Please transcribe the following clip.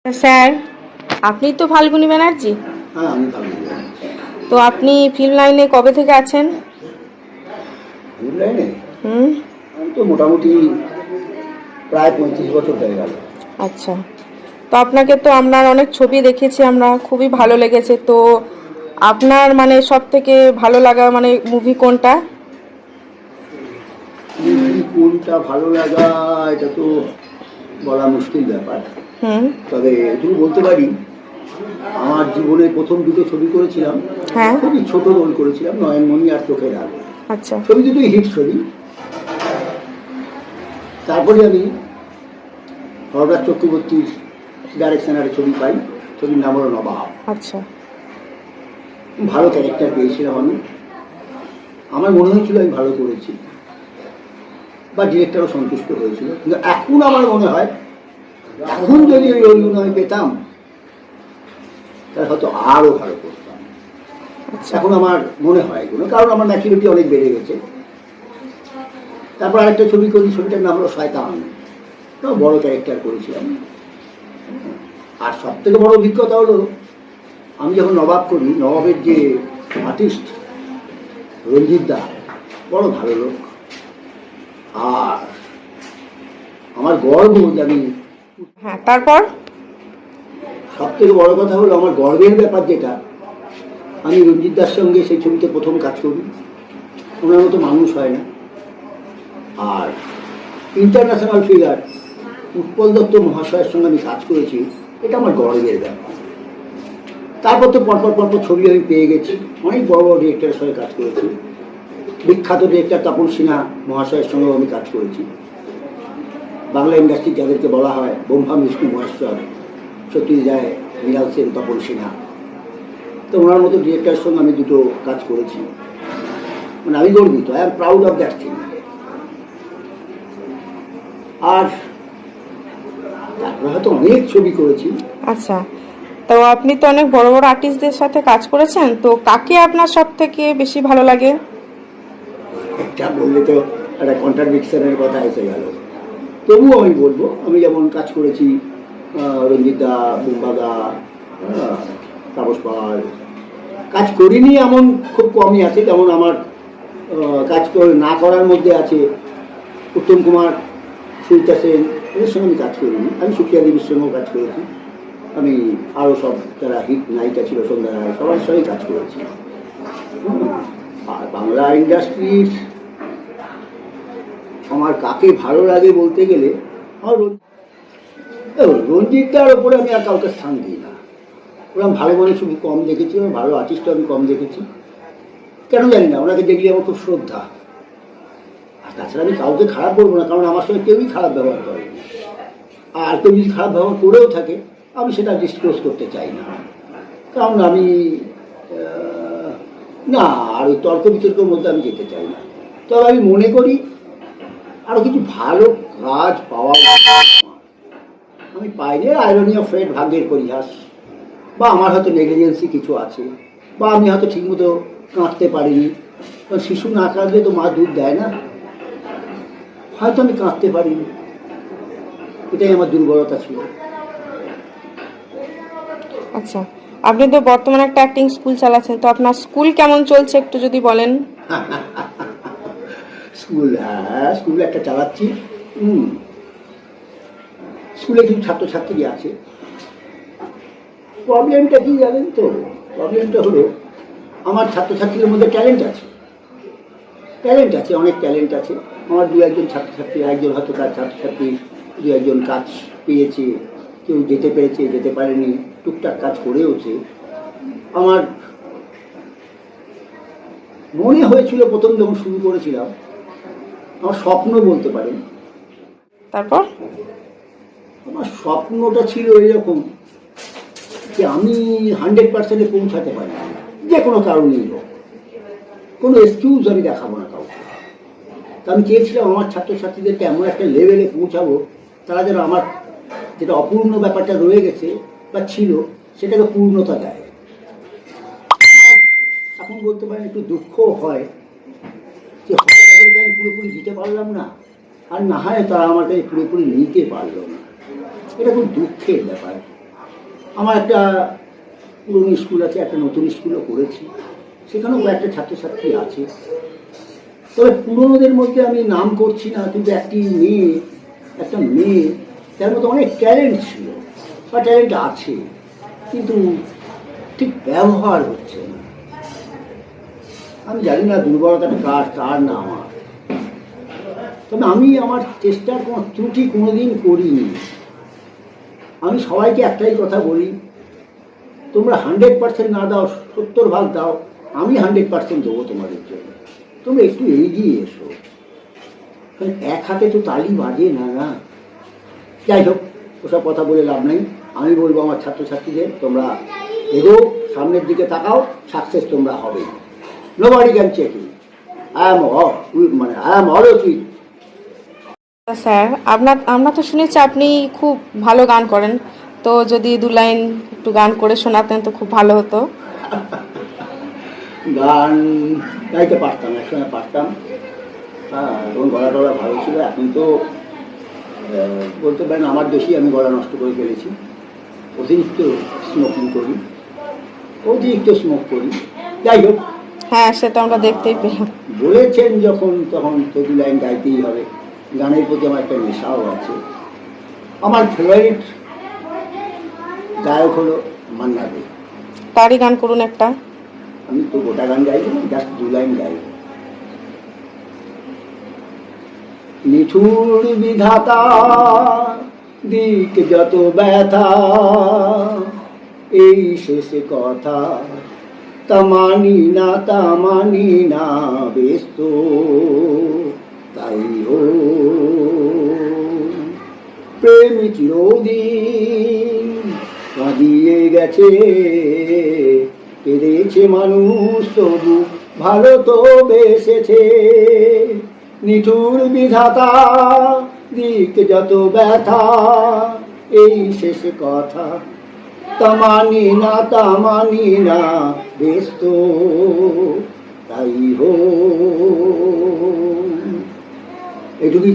Sir, আপনি তো ফাল্গুনী ব্যানার্জি। হ্যাঁ, আমি ফাল্গুনী ব্যানার্জি। তো আপনি ফিল্ম লাইনে কবে থেকে আছেন? ফিল্ম লাইনে হুম। আমি তো মোটামুটি প্রায় 35 বছর হয়ে গেল। আচ্ছা, তো আপনাকে তো আপনার অনেক ছবি দেখেছি, আমরা খুবই ভালো লেগেছে। তো আপনার মানে সব থেকে ভালো লাগা মানে মুভি কোনটা? মুভি কোনটা ভালো লাগা এটা তো বলা মুশকিল ব্যাপার। হুম। তবে এটুকু বলতে পারি, আমার জীবনে প্রথম দুটো ছবি করেছিলাম, হ্যাঁ। খুবই ছোট রোল করেছিলাম, নয়নমণি আর চোখের আলো। আচ্ছা। ছবি দুটোই হিট ছবি। তারপরে আমি হরদাস চক্রবর্তীর ডাইরেকশনারে ছবি পাই, ছবির নাম হলো নবাব। আচ্ছা। ভালো ক্যারেক্টার পেয়েছিলাম আমি, আমার মনে হয়েছিল আমি ভালো করেছি, বা ডিরেক্টরও সন্তুষ্ট হয়েছিল। কিন্তু এখন আমার মনে হয় এখন যদি ওই রোলগুলো আমি পেতাম তাহলে হয়তো আরও ভালো করতাম। এখন আমার মনে হয় এগুলো, কারণ আমার ম্যাচুরিটি অনেক বেড়ে গেছে। তারপর আরেকটা ছবি করি, ছবিটার নাম হলো শয়তান, বড় ক্যারেক্টার করেছিলাম। আর সব থেকে বড় অভিজ্ঞতা হলো আমি যখন নবাব করি, নবাবের যে আর্টিস্ট রঞ্জিত দা বড় ভালো লোক। আর আমার গর্ব যে আমি, হ্যাঁ, তারপর? সব থেকে বড় কথা হলো আমার গর্বের ব্যাপার যেটা, আমি রঞ্জিত দার সঙ্গে সেই ছবিতে প্রথম কাজ করি। ওনার মতো মানুষ হয় না। আর ইন্টারন্যাশনাল ফিগার উৎপল দত্ত মহাশয়ের সঙ্গে আমি কাজ করেছি, এটা আমার গর্বের ব্যাপার। তারপর তো পরপর ছবি আমি পেয়ে গেছি, অনেক বড় বড় ডিরেক্টরের সঙ্গে কাজ করেছি। বিখ্যাত ডিরেক্টর তপন সিনহা মহাশয়ের সঙ্গেও আমি কাজ করেছি। বাংলা ইন্ডাস্ট্রি যাদেরকে বলা হয় বোমফাম বিষ্ণু মহেশ্বর, সত্যি যায়, মৃণাল সেন, তপন সিনহা, তো ওনার মতো ডিরেক্টরের সঙ্গে আমি দুটো কাজ করেছি। মানে আমি গর্বিত, I am proud of that thing. আর তারপরে হয়তো অনেক ছবি করেছি। আচ্ছা, তো আপনি তো অনেক বড় বড় আর্টিস্টদের সাথে কাজ করেছেন, তো কাকে আপনার সব থেকে বেশি ভালো লাগে? একটা বললে তো একটা কন্ট্রাডিকশনের কথা এসে গেল, তবুও আমি বলবো আমি যেমন কাজ করেছি রঞ্জিত দা, বুম্বা দা, তাপস পাল। কাজ করিনি এমন খুব কমই আছে, যেমন আমার কাজ না করার মধ্যে আছে উত্তম কুমার, সুচিত্রা সেন, এদের সঙ্গে আমি কাজ করিনি। আমি সুপ্রিয়া দেবীর সঙ্গেও কাজ করেছি। আমি আরও সব যারা হিট নায়িকা ছিল, সন্ধ্যা রায়, সবার সঙ্গেই কাজ করেছি। আর বাংলা ইন্ডাস্ট্রির আমার কাকে ভালো লাগে বলতে গেলে আমার রঞ্জিতদার ওপরে আমি আর কাউকে স্থান দিই না। ওরা ভালো মানুষ খুব কম দেখেছি, ওরা ভালো আর্টিস্টও আমি কম দেখেছি। কেন জানি না, ওনাকে দেখলে আমার খুব শ্রদ্ধা। আর তাছাড়া আমি কাউকে খারাপ বলবো না, কারণ আমার সঙ্গে কেউই খারাপ ব্যবহার করে। আর কেউ যদি খারাপ ব্যবহার করেও থাকে আমি সেটা ডিসক্লোজ করতে চাই না, কারণ আমি না, আর ওই তর্ক বিতর্কের মধ্যে আমি যেতে চাই না। তবে আমি মনে করি আরও কিছু ভালো কাজ পাওয়া আমি পাইনি। আইরনি অফ ফেট, ভাগ্যের পরিহাস, বা আমার হয়তো নেগলিজেন্সি কিছু আছে, বা আমি হয়তো ঠিকমতো কাঁদতে পারিনি। কারণ শিশু না কাঁদলে তো মা দুধ দেয় না। হয়তো আমি কাঁদতে পারিনি, এটাই আমার দুর্বলতা ছিল। আচ্ছা, আপনি তো বর্তমানে একটা অ্যাক্টিং স্কুল চালাচ্ছেন, তো আপনার স্কুল কেমন চলছে একটু যদি বলেন। স্কুল, হ্যাঁ, স্কুল একটা চালাচ্ছি। স্কুলে কিছু ছাত্রছাত্রী আছে। প্রবলেমটা কি জানেন তো? প্রবলেমটা হলো আমার ছাত্রছাত্রীদের মধ্যে ট্যালেন্ট আছে, অনেক ট্যালেন্ট আছে। আমার দু একজন ছাত্রছাত্রী, একজন হয়তো তার ছাত্রছাত্রী দু একজন কাজ পেয়েছে, কেউ যেতে পেরেছে, যেতে পারেনি, টুকটাক কাজ করেওছে। আমার মনে হয়েছিল প্রথম যখন শুরু করেছিলাম, আমার স্বপ্ন বলতে পারেন, তারপর? আমার স্বপ্নটা ছিল এরকম যে আমি 100% পৌঁছাতে পারি, যে কোনো কারণেই হোক, কোনো এক্সকিউজ আমি দেখাবো না কাউকে। তা আমি চেয়েছিলাম আমার ছাত্রছাত্রীদেরকে এমন একটা লেভেলে পৌঁছাবো, তারা যেন আমার যেটা অপূর্ণ ব্যাপারটা রয়ে গেছে বা ছিল সেটাকে পূর্ণতা দেয়। এখন বলতে পারেন একটু দুঃখ হয় যে হয় তাদেরকে আমি পুরোপুরি দিতে পারলাম না, আর না হয় তারা আমার কাছে পুরোপুরি নিতে পারলো না। এটা খুব দুঃখের ব্যাপার। আমার একটা পুরনো স্কুল আছে, একটা নতুন স্কুলও করেছি, সেখানেও কয়েকটা ছাত্রছাত্রী আছে। তবে পুরনোদের মধ্যে আমি নাম করছি না, কিন্তু একটা মেয়ে তার মধ্যে অনেক ট্যালেন্ট ছিল বা ট্যালেন্ট আছে, কিন্তু ঠিক ব্যবহার হচ্ছে না। আমি জানি না দুর্বলতাটা কার না আমার, তবে আমি আমার চেষ্টার কোনো ত্রুটি কোনোদিন করিনি। আমি সবাইকে একটাই কথা বলি, তোমরা 100% না দাও, 70% দাও, আমি 100% দেবো তোমাদের জন্য। তোমরা একটু এগিয়ে এসো, কারণ এক হাতে তো তালি বাজে না। যাই হোক, ওসব কথা বলে লাভ নাই। আমি বলবো আমার ছাত্রছাত্রীদের, তোমরা এগো, সামনের দিকে তাকাও, সাকসেস তোমরা হবে। Nobody can check you. I am always with. Sir, আমরা তো শুনেছি আপনি খুব ভালো গান করেন, তো যদি 2 লাইন একটু গান করে শোনাতেন তো খুব ভালো হতো। গান গাইতে পারতাম, একসময় পারতাম। হ্যাঁ, তখন গলা টলা ভালো ছিল। এখন তো বলতে পারেন আমার দোষী, আমি গলা নষ্ট করে ফেলেছি। অতিরিক্ত স্মোক করি। যাই হোক, হ্যাঁ, সে তো আমরা দেখতেই পেলাম। বলেছেন যখন, তখন তো 2 লাইন গাইতেই হবে। গানের প্রতি আমার একটা নেশাও আছে। আমার ফেভারিট গায়ক হলো মান্না দে। তারই গান করুন একটা। আমি তো গোটা গান গাইব না, জাস্ট 2 লাইন গাইব। নিঠুর বিধাতা দিক যত ব্যথা, এই শেষ কথা তামানি না ব্যস্ত, তাই হো প্রেম চিরদিন কাঁদিয়ে গেছে, কেঁদেছে মানুষ তবু ভালো তো বেসেছে। নিঠুর বিধাতা দিক যত ব্যথা, এই শেষ কথা তামানি না ব্যস্ত, তাই হো। এটুকুই।